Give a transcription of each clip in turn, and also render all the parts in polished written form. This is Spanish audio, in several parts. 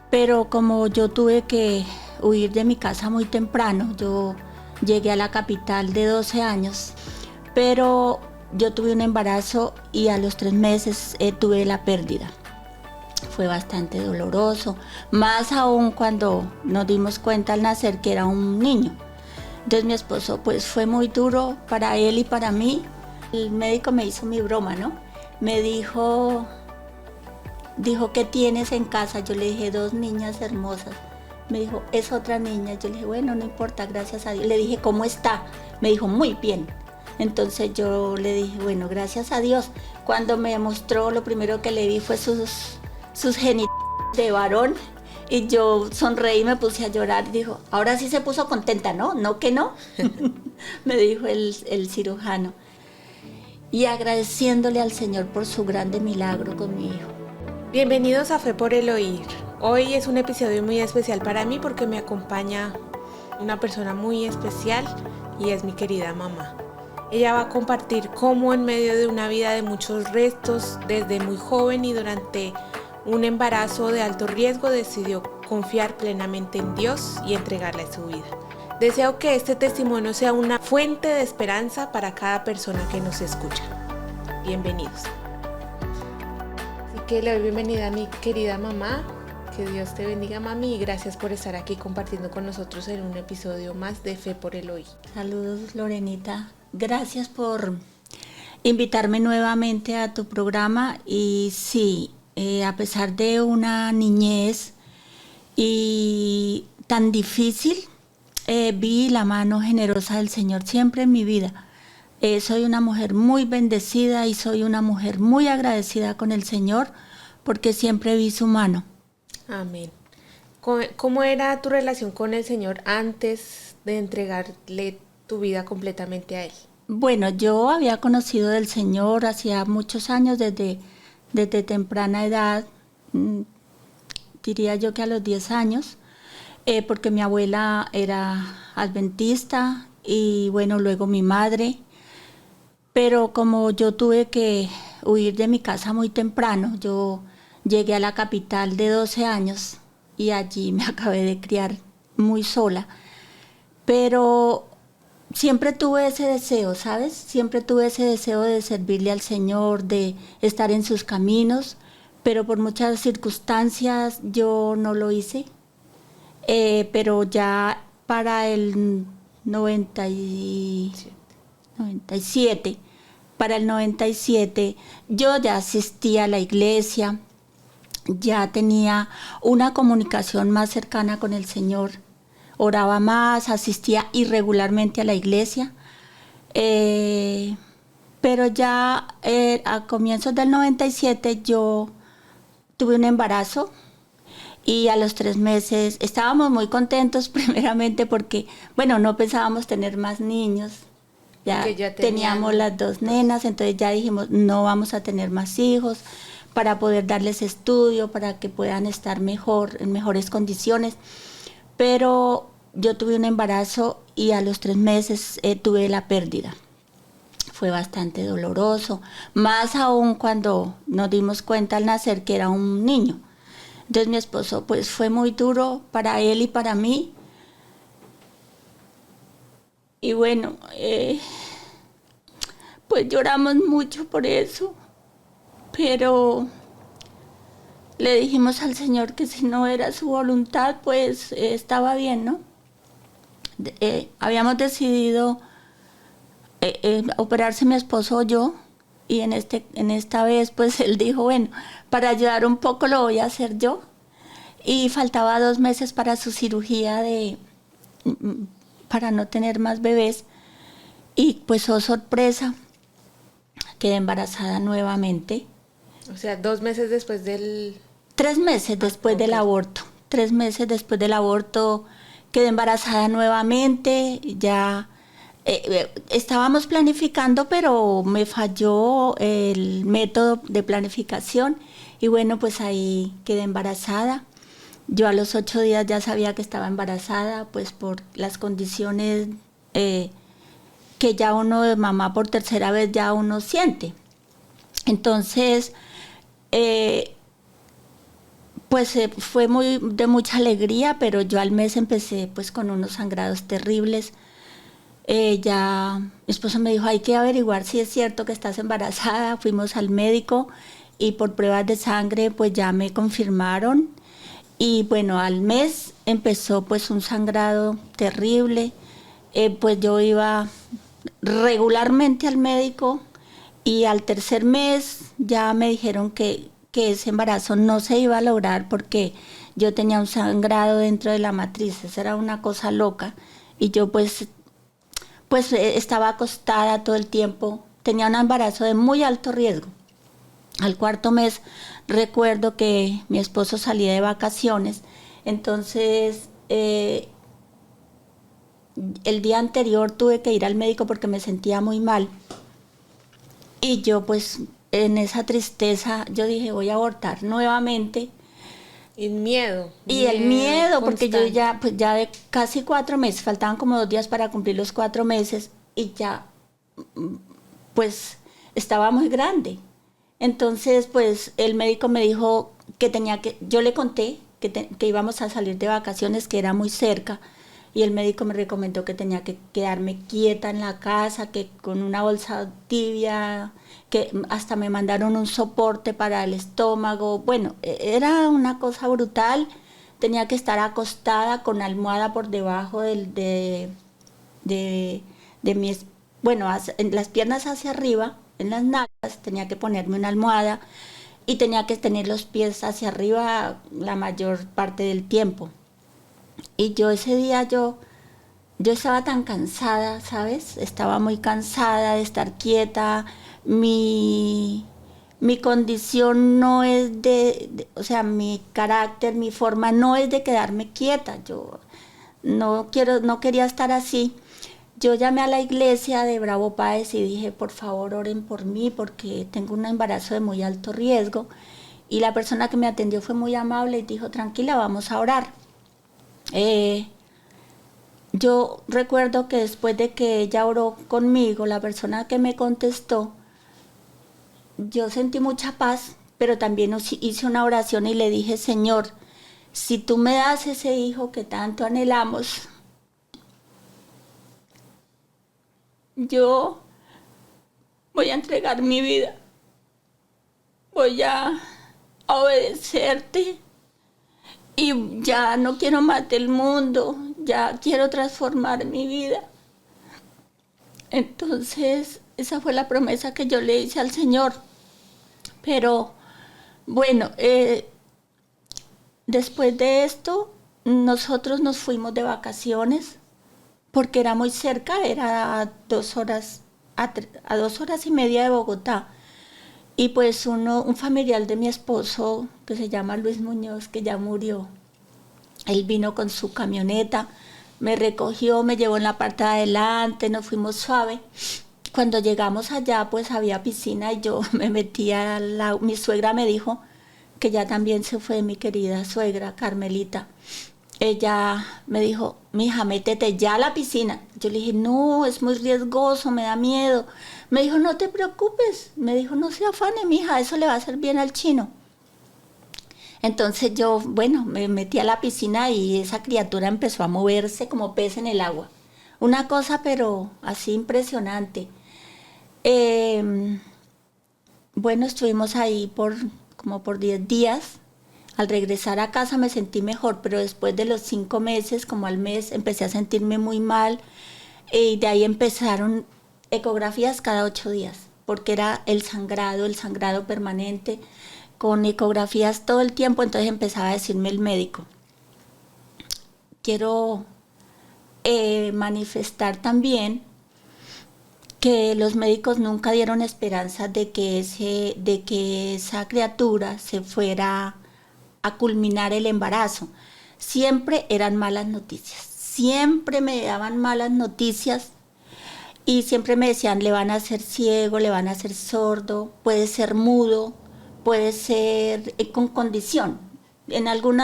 pero como yo tuve que huir de mi casa muy temprano, yo llegué a la capital de 12 años, pero yo tuve un embarazo y a los 3 meses tuve la pérdida. Fue bastante doloroso, más aún cuando nos dimos cuenta al nacer que era un niño. Entonces mi esposo, pues fue muy duro para él y para mí. El médico me hizo mi broma, ¿no? Me dijo, ¿qué tienes en casa? Yo le dije, 2 niñas hermosas. Me dijo, es otra niña. Yo le dije, bueno, no importa, gracias a Dios. Le dije, ¿cómo está? Me dijo, muy bien. Entonces yo le dije, bueno, gracias a Dios. Cuando me mostró, lo primero que le vi fue sus genitales de varón. Y yo sonreí y me puse a llorar. Y dijo, ahora sí se puso contenta, ¿no? ¿No que no? Me dijo el cirujano. Y agradeciéndole al Señor por su grande milagro con mi hijo. Bienvenidos a Fe por el Oír. Hoy es un episodio muy especial para mí porque me acompaña una persona muy especial y es mi querida mamá. Ella va a compartir cómo en medio de una vida de muchos retos, desde muy joven y durante un embarazo de alto riesgo, decidió confiar plenamente en Dios y entregarle su vida. Deseo que este testimonio sea una fuente de esperanza para cada persona que nos escucha. Bienvenidos. Así que le doy bienvenida a mi querida mamá. Que Dios te bendiga, mami, y gracias por estar aquí compartiendo con nosotros en un episodio más de Fe por el Oír. Saludos, Lorenita. Gracias por invitarme nuevamente a tu programa. Y sí, a pesar de una niñez y tan difícil, vi la mano generosa del Señor siempre en mi vida. Soy una mujer muy bendecida y soy una mujer muy agradecida con el Señor porque siempre vi su mano. Amén. ¿Cómo era tu relación con el Señor antes de entregarle tu vida completamente a Él? Bueno, yo había conocido del Señor hacía muchos años, desde temprana edad, diría yo que a los 10 años, porque mi abuela era adventista y bueno, luego mi madre. Pero como yo tuve que huir de mi casa muy temprano, yo llegué a la capital de 12 años y allí me acabé de criar muy sola. Pero siempre tuve ese deseo, ¿sabes? Siempre tuve ese deseo de servirle al Señor, de estar en sus caminos, pero por muchas circunstancias yo no lo hice. Pero ya para el 97, para el 97 yo ya asistía a la iglesia, ya tenía una comunicación más cercana con el Señor, oraba más, asistía irregularmente a la iglesia, pero ya a comienzos del 97 yo tuve un embarazo. Y a los 3 meses estábamos muy contentos primeramente porque, bueno, no pensábamos tener más niños. Ya teníamos las 2 nenas, entonces ya dijimos, no vamos a tener más hijos para poder darles estudio, para que puedan estar mejor, en mejores condiciones. Pero yo tuve un embarazo y a los 3 meses tuve la pérdida. Fue bastante doloroso, más aún cuando nos dimos cuenta al nacer que era un niño. Entonces mi esposo, pues fue muy duro para él y para mí. Y bueno, pues lloramos mucho por eso, pero le dijimos al Señor que si no era su voluntad, pues estaba bien, ¿no? Habíamos decidido operarse mi esposo o yo, y en esta vez pues él dijo, bueno, para ayudar un poco lo voy a hacer yo. Y faltaba 2 meses para su cirugía para no tener más bebés. Y pues, oh sorpresa, quedé embarazada nuevamente. O sea, 2 meses después del... 3 meses después del aborto. 3 meses después del aborto quedé embarazada nuevamente. Ya estábamos planificando, pero me falló el método de planificación. Y bueno, pues ahí quedé embarazada. Yo a los 8 días ya sabía que estaba embarazada, pues por las condiciones que ya uno de mamá por tercera vez ya uno siente. Entonces, Pues fue de mucha alegría, pero yo al mes empecé pues con unos sangrados terribles. Ya mi esposo me dijo, hay que averiguar si es cierto que estás embarazada. Fuimos al médico y por pruebas de sangre pues ya me confirmaron. Y bueno, al mes empezó pues un sangrado terrible. Pues yo iba regularmente al médico y al tercer mes ya me dijeron que ese embarazo no se iba a lograr porque yo tenía un sangrado dentro de la matriz. Esa era una cosa loca. Y yo pues estaba acostada todo el tiempo. Tenía un embarazo de muy alto riesgo. Al cuarto mes recuerdo que mi esposo salía de vacaciones, entonces el día anterior tuve que ir al médico porque me sentía muy mal y yo pues en esa tristeza yo dije voy a abortar nuevamente. Y miedo. Y el miedo, porque yo constante. pues ya de casi 4 meses, faltaban como 2 días para cumplir los 4 meses y ya pues estaba muy grande. Entonces, pues el médico me dijo que yo le conté que íbamos a salir de vacaciones, que era muy cerca, y el médico me recomendó que tenía que quedarme quieta en la casa, que con una bolsa tibia, que hasta me mandaron un soporte para el estómago. Bueno, era una cosa brutal. Tenía que estar acostada con almohada por debajo de, de mis, bueno, en las piernas hacia arriba, en las nalgas, tenía que ponerme una almohada y tenía que tener los pies hacia arriba la mayor parte del tiempo. Y yo ese día yo estaba tan cansada, ¿sabes? Estaba muy cansada de estar quieta. Mi condición no es o sea, mi carácter, mi forma no es de quedarme quieta. Yo no quería estar así. Yo llamé a la iglesia de Bravo Páez y dije, por favor, oren por mí porque tengo un embarazo de muy alto riesgo. Y la persona que me atendió fue muy amable y dijo, tranquila, vamos a orar. Yo recuerdo que después de que ella oró conmigo, la persona que me contestó, yo sentí mucha paz, pero también hice una oración y le dije, Señor, si tú me das ese hijo que tanto anhelamos, yo voy a entregar mi vida, voy a obedecerte y ya no quiero más del mundo, ya quiero transformar mi vida. Entonces, esa fue la promesa que yo le hice al Señor. Pero bueno, después de esto, nosotros nos fuimos de vacaciones porque era muy cerca, era a 2 horas, a 2 horas y media de Bogotá. Y pues un familiar de mi esposo, que se llama Luis Muñoz, que ya murió, él vino con su camioneta, me recogió, me llevó en la parte de adelante, nos fuimos suave. Cuando llegamos allá, pues había piscina y yo me metí mi suegra me dijo que ya también se fue mi querida suegra, Carmelita. Ella me dijo, mija, métete ya a la piscina. Yo le dije, no, es muy riesgoso, me da miedo. Me dijo, no te preocupes. Me dijo, no se afane, mija, eso le va a hacer bien al chino. Entonces yo, bueno, me metí a la piscina y esa criatura empezó a moverse como pez en el agua. Una cosa, pero así impresionante. Eh, bueno, estuvimos ahí como por 10 días. Al regresar a casa me sentí mejor, pero después de los 5 meses, como al mes, empecé a sentirme muy mal. Y de ahí empezaron ecografías cada 8 días, porque era el sangrado permanente, con ecografías todo el tiempo. Entonces empezaba a decirme el médico, quiero manifestar también que los médicos nunca dieron esperanza de que esa criatura se fuera a culminar el embarazo. Siempre eran malas noticias, siempre me daban malas noticias y siempre me decían, le van a hacer ciego, le van a hacer sordo, puede ser mudo, puede ser con condición. En algún,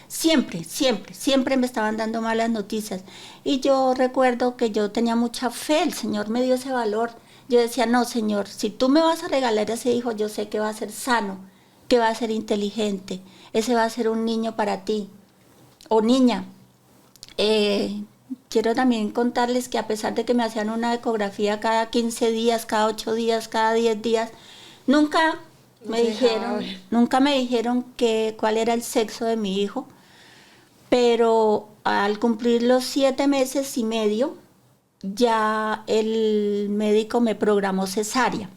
siempre me estaban dando malas noticias. Y yo recuerdo que yo tenía mucha fe, el Señor me dio ese valor. Yo decía, no, Señor, si tú me vas a regalar ese hijo, yo sé que va a ser sano. que va a ser inteligente, ese va a ser un niño para ti, o niña. Quiero también contarles que a pesar de que me hacían una ecografía cada 15 días, cada 8 días, cada 10 días, nunca nunca me dijeron cuál era el sexo de mi hijo, pero al cumplir los 7 meses y medio, ya el médico me programó cesárea,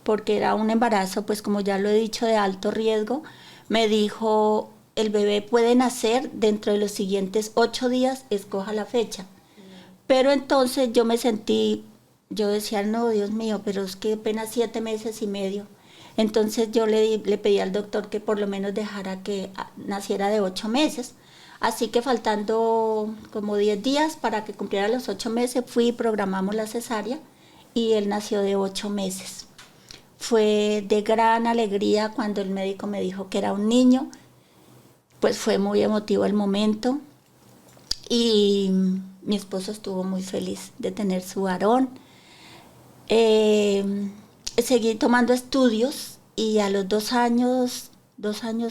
porque era un embarazo, pues como ya lo he dicho, de alto riesgo. Me dijo, el bebé puede nacer dentro de los siguientes 8 días, escoja la fecha. Pero entonces yo me sentí, yo decía, no, Dios mío, pero es que apenas 7 meses y medio. Entonces yo le pedí al doctor que por lo menos dejara que naciera de 8 meses. Así que faltando como 10 días para que cumpliera los 8 meses, fui y programamos la cesárea y él nació de 8 meses. Fue de gran alegría cuando el médico me dijo que era un niño, pues fue muy emotivo el momento y mi esposo estuvo muy feliz de tener su varón. Seguí tomando estudios y a los 2 años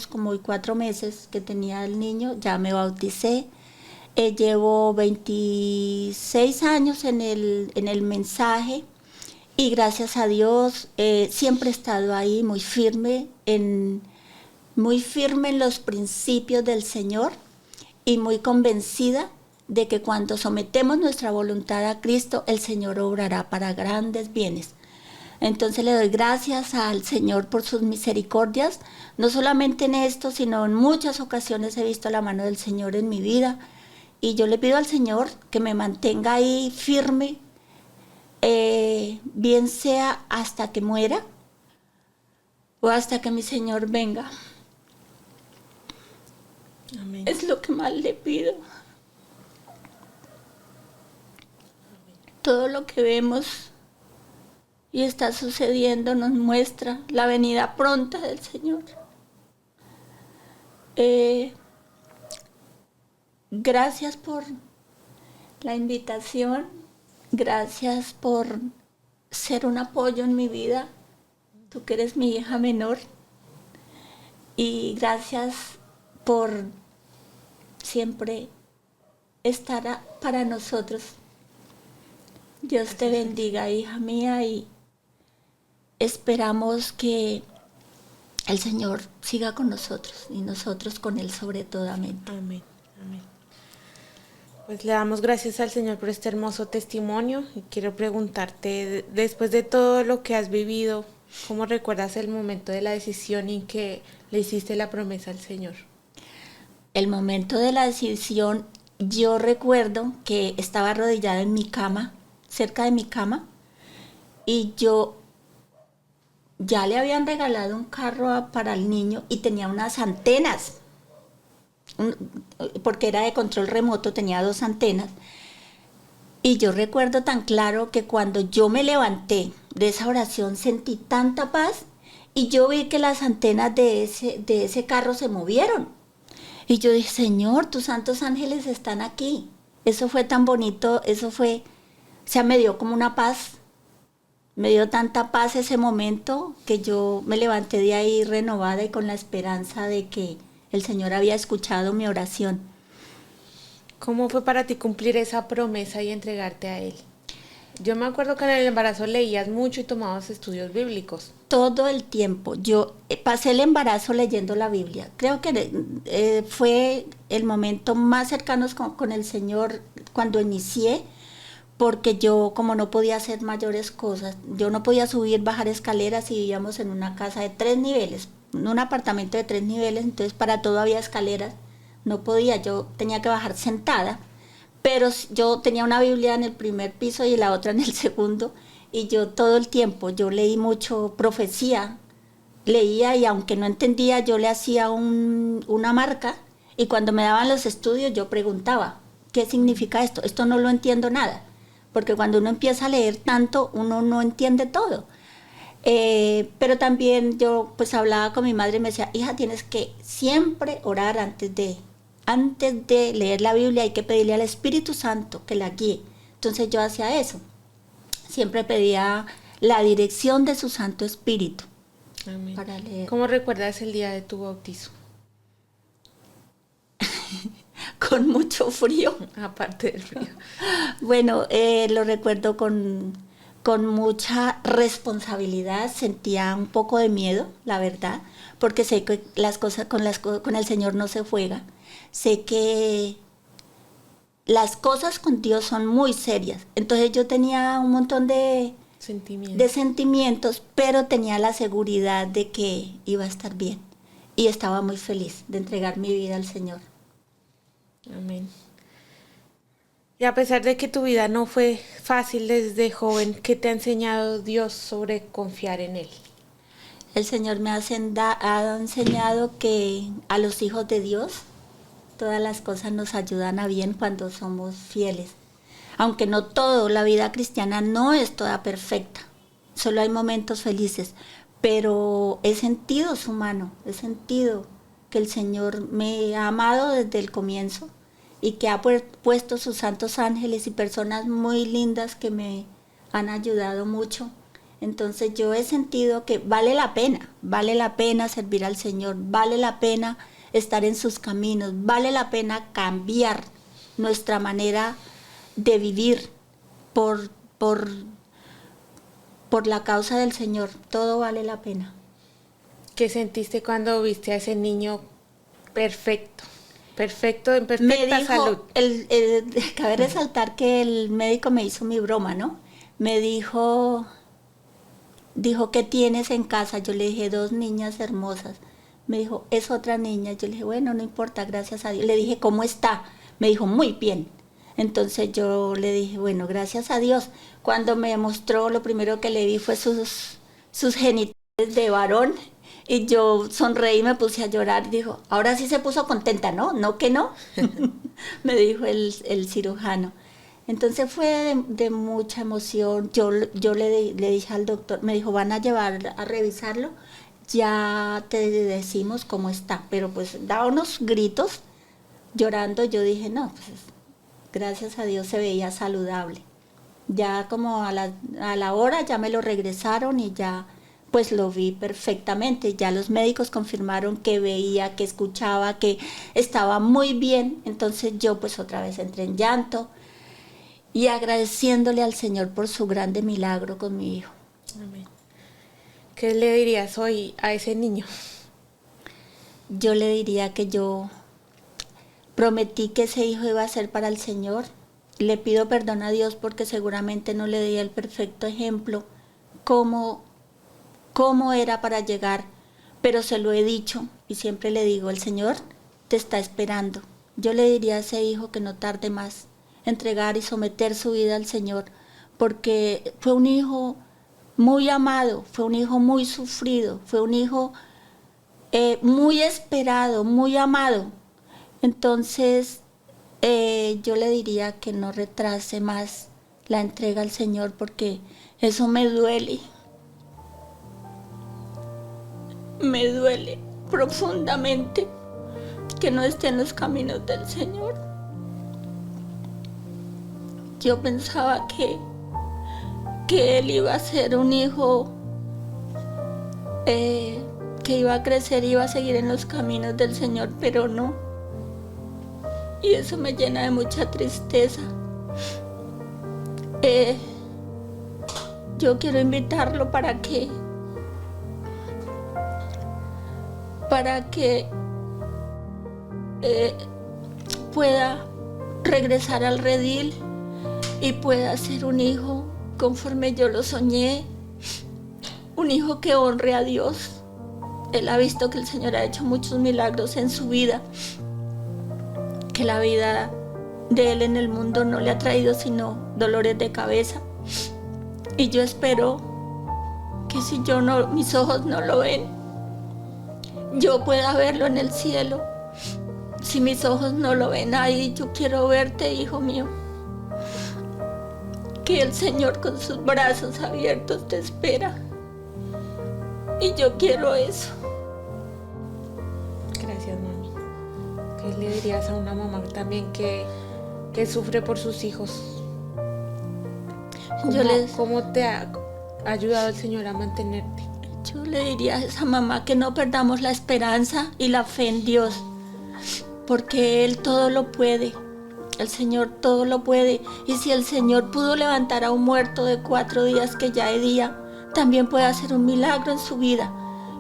como y 4 meses que tenía el niño, ya me bauticé. Llevo 26 años en el mensaje y gracias a Dios siempre he estado ahí muy firme en los principios del Señor y muy convencida de que cuando sometemos nuestra voluntad a Cristo, el Señor obrará para grandes bienes. Entonces le doy gracias al Señor por sus misericordias, no solamente en esto, sino en muchas ocasiones he visto la mano del Señor en mi vida. Y yo le pido al Señor que me mantenga ahí firme, bien sea hasta que muera o hasta que mi Señor venga. Amén. Es lo que más le pido. Todo lo que vemos y está sucediendo nos muestra la venida pronta del Señor. Gracias por la invitación, gracias por ser un apoyo en mi vida, tú que eres mi hija menor, y gracias por siempre estar para nosotros. Dios te bendiga, hija mía, y esperamos que el Señor siga con nosotros y nosotros con Él sobre todo. Amén. Amén. Amén. Pues le damos gracias al Señor por este hermoso testimonio y quiero preguntarte, después de todo lo que has vivido, ¿cómo recuerdas el momento de la decisión en que le hiciste la promesa al Señor? El momento de la decisión, yo recuerdo que estaba arrodillada en mi cama, cerca de mi cama, y yo ya le habían regalado un carro para el niño y tenía unas antenas, porque era de control remoto, tenía 2 antenas. Y yo recuerdo tan claro que cuando yo me levanté de esa oración sentí tanta paz y yo vi que las antenas de ese carro se movieron. Y yo dije, Señor, tus santos ángeles están aquí. Eso fue tan bonito, me dio como una paz. Me dio tanta paz ese momento que yo me levanté de ahí renovada y con la esperanza de que el Señor había escuchado mi oración. ¿Cómo fue para ti cumplir esa promesa y entregarte a Él? Yo me acuerdo que en el embarazo leías mucho y tomabas estudios bíblicos. Todo el tiempo. Yo pasé el embarazo leyendo la Biblia. Creo que fue el momento más cercano con el Señor cuando inicié, porque yo, como no podía hacer mayores cosas, yo no podía subir, bajar escaleras y vivíamos en una casa de 3 niveles, en un apartamento de 3 niveles, entonces para todo había escaleras, no podía, yo tenía que bajar sentada, pero yo tenía una Biblia en el primer piso y la otra en el segundo, y yo todo el tiempo, yo leí mucho profecía, leía y aunque no entendía, yo le hacía una marca, y cuando me daban los estudios yo preguntaba, ¿qué significa esto? Esto no lo entiendo nada. Porque cuando uno empieza a leer tanto, uno no entiende todo. Pero también yo pues hablaba con mi madre y me decía, hija, tienes que siempre orar antes de leer la Biblia, hay que pedirle al Espíritu Santo que la guíe. Entonces yo hacía eso. Siempre pedía la dirección de su Santo Espíritu. Amén. para leer. ¿Cómo recuerdas el día de tu bautizo? Con mucho frío. Aparte del frío. Bueno, lo recuerdo con mucha responsabilidad, sentía un poco de miedo, la verdad, porque sé que las cosas con el Señor no se juega. Sé que las cosas con Dios son muy serias. Entonces yo tenía un montón de sentimientos, pero tenía la seguridad de que iba a estar bien. Y estaba muy feliz de entregar mi vida al Señor. Amén. Y a pesar de que tu vida no fue fácil desde joven, ¿qué te ha enseñado Dios sobre confiar en Él? El Señor me ha enseñado que a los hijos de Dios todas las cosas nos ayudan a bien cuando somos fieles. Aunque no todo, la vida cristiana no es toda perfecta. Solo hay momentos felices. Pero he sentido su mano, he sentido que el Señor me ha amado desde el comienzo y que ha puesto sus santos ángeles y personas muy lindas que me han ayudado mucho. Entonces yo he sentido que vale la pena servir al Señor, vale la pena estar en sus caminos, vale la pena cambiar nuestra manera de vivir por la causa del Señor, todo vale la pena. ¿Qué sentiste cuando viste a ese niño perfecto, en perfecta salud? Cabe resaltar que el médico me hizo mi broma, ¿no? Me dijo, ¿qué tienes en casa? Yo le dije, 2 niñas hermosas. Me dijo, es otra niña. Yo le dije, bueno, no importa, gracias a Dios. Le dije, ¿cómo está? Me dijo, muy bien. Entonces yo le dije, bueno, gracias a Dios. Cuando me mostró, lo primero que le vi fue sus genitales de varón. Y yo sonreí y me puse a llorar. Dijo, ahora sí se puso contenta, ¿no? ¿No que no? Me dijo el cirujano. Entonces fue de mucha emoción. Yo le dije al doctor, me dijo, van a llevar a revisarlo, ya te decimos cómo está. Pero pues daba unos gritos llorando. Yo dije, no, pues gracias a Dios se veía saludable. Ya como a la hora ya me lo regresaron y ya pues lo vi perfectamente. Ya los médicos confirmaron que veía, que escuchaba, que estaba muy bien. Entonces yo pues otra vez entré en llanto y agradeciéndole al Señor por su grande milagro con mi hijo. Amén. ¿Qué le dirías hoy a ese niño? Yo le diría que yo prometí que ese hijo iba a ser para el Señor. Le pido perdón a Dios porque seguramente no le di el perfecto ejemplo cómo era para llegar, pero se lo he dicho y siempre le digo, el Señor te está esperando. Yo le diría a ese hijo que no tarde más, entregar y someter su vida al Señor, porque fue un hijo muy amado, fue un hijo muy sufrido, fue un hijo muy esperado, muy amado. Entonces yo le diría que no retrase más la entrega al Señor porque eso me duele. Me duele profundamente que no esté en los caminos del Señor. Yo pensaba que él iba a ser un hijo que iba a crecer, iba a seguir en los caminos del Señor, pero no. Y eso me llena de mucha tristeza. Yo quiero invitarlo para que pueda regresar al redil y pueda ser un hijo conforme yo lo soñé, un hijo que honre a Dios. Él ha visto que el Señor ha hecho muchos milagros en su vida, que la vida de él en el mundo no le ha traído sino dolores de cabeza. Y yo espero que si mis ojos no lo ven, yo pueda verlo en el cielo. Si mis ojos no lo ven ahí, yo quiero verte, hijo mío. Que el Señor con sus brazos abiertos te espera. Y yo quiero eso. Gracias, mami. ¿Qué le dirías a una mamá también que sufre por sus hijos? ¿Cómo te ha ayudado el Señor a mantenerte? Yo le diría a esa mamá que no perdamos la esperanza y la fe en Dios, porque Él todo lo puede. El Señor todo lo puede. Y si el Señor pudo levantar a un muerto de 4 días que ya es día, también puede hacer un milagro en su vida.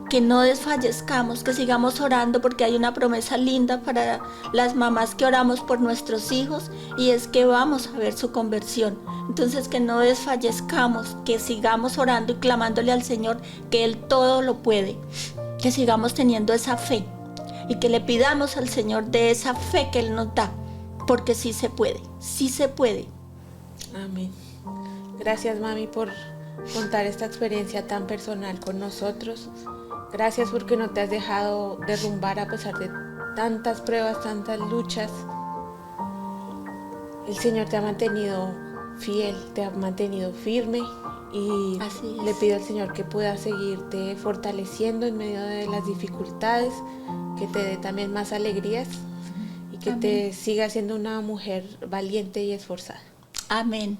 Que no desfallezcamos, que sigamos orando, porque hay una promesa linda para las mamás que oramos por nuestros hijos, y es que vamos a ver su conversión. Entonces que no desfallezcamos, que sigamos orando y clamándole al Señor que Él todo lo puede, que sigamos teniendo esa fe y que le pidamos al Señor de esa fe que Él nos da, porque sí se puede, sí se puede. Amén. Gracias, mami, por contar esta experiencia tan personal con nosotros. Gracias porque no te has dejado derrumbar a pesar de tantas pruebas, tantas luchas. El Señor te ha mantenido fiel, te ha mantenido firme, y le pido al Señor que pueda seguirte fortaleciendo en medio de las dificultades, que te dé también más alegrías y que Amén. te siga siendo una mujer valiente y esforzada. Amén.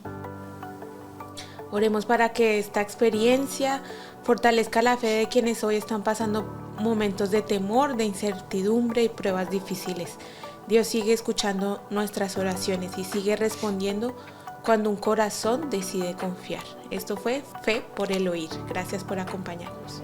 Oremos para que esta experiencia fortalezca la fe de quienes hoy están pasando momentos de temor, de incertidumbre y pruebas difíciles. Dios sigue escuchando nuestras oraciones y sigue respondiendo cuando un corazón decide confiar. Esto fue Fe por el Oír. Gracias por acompañarnos.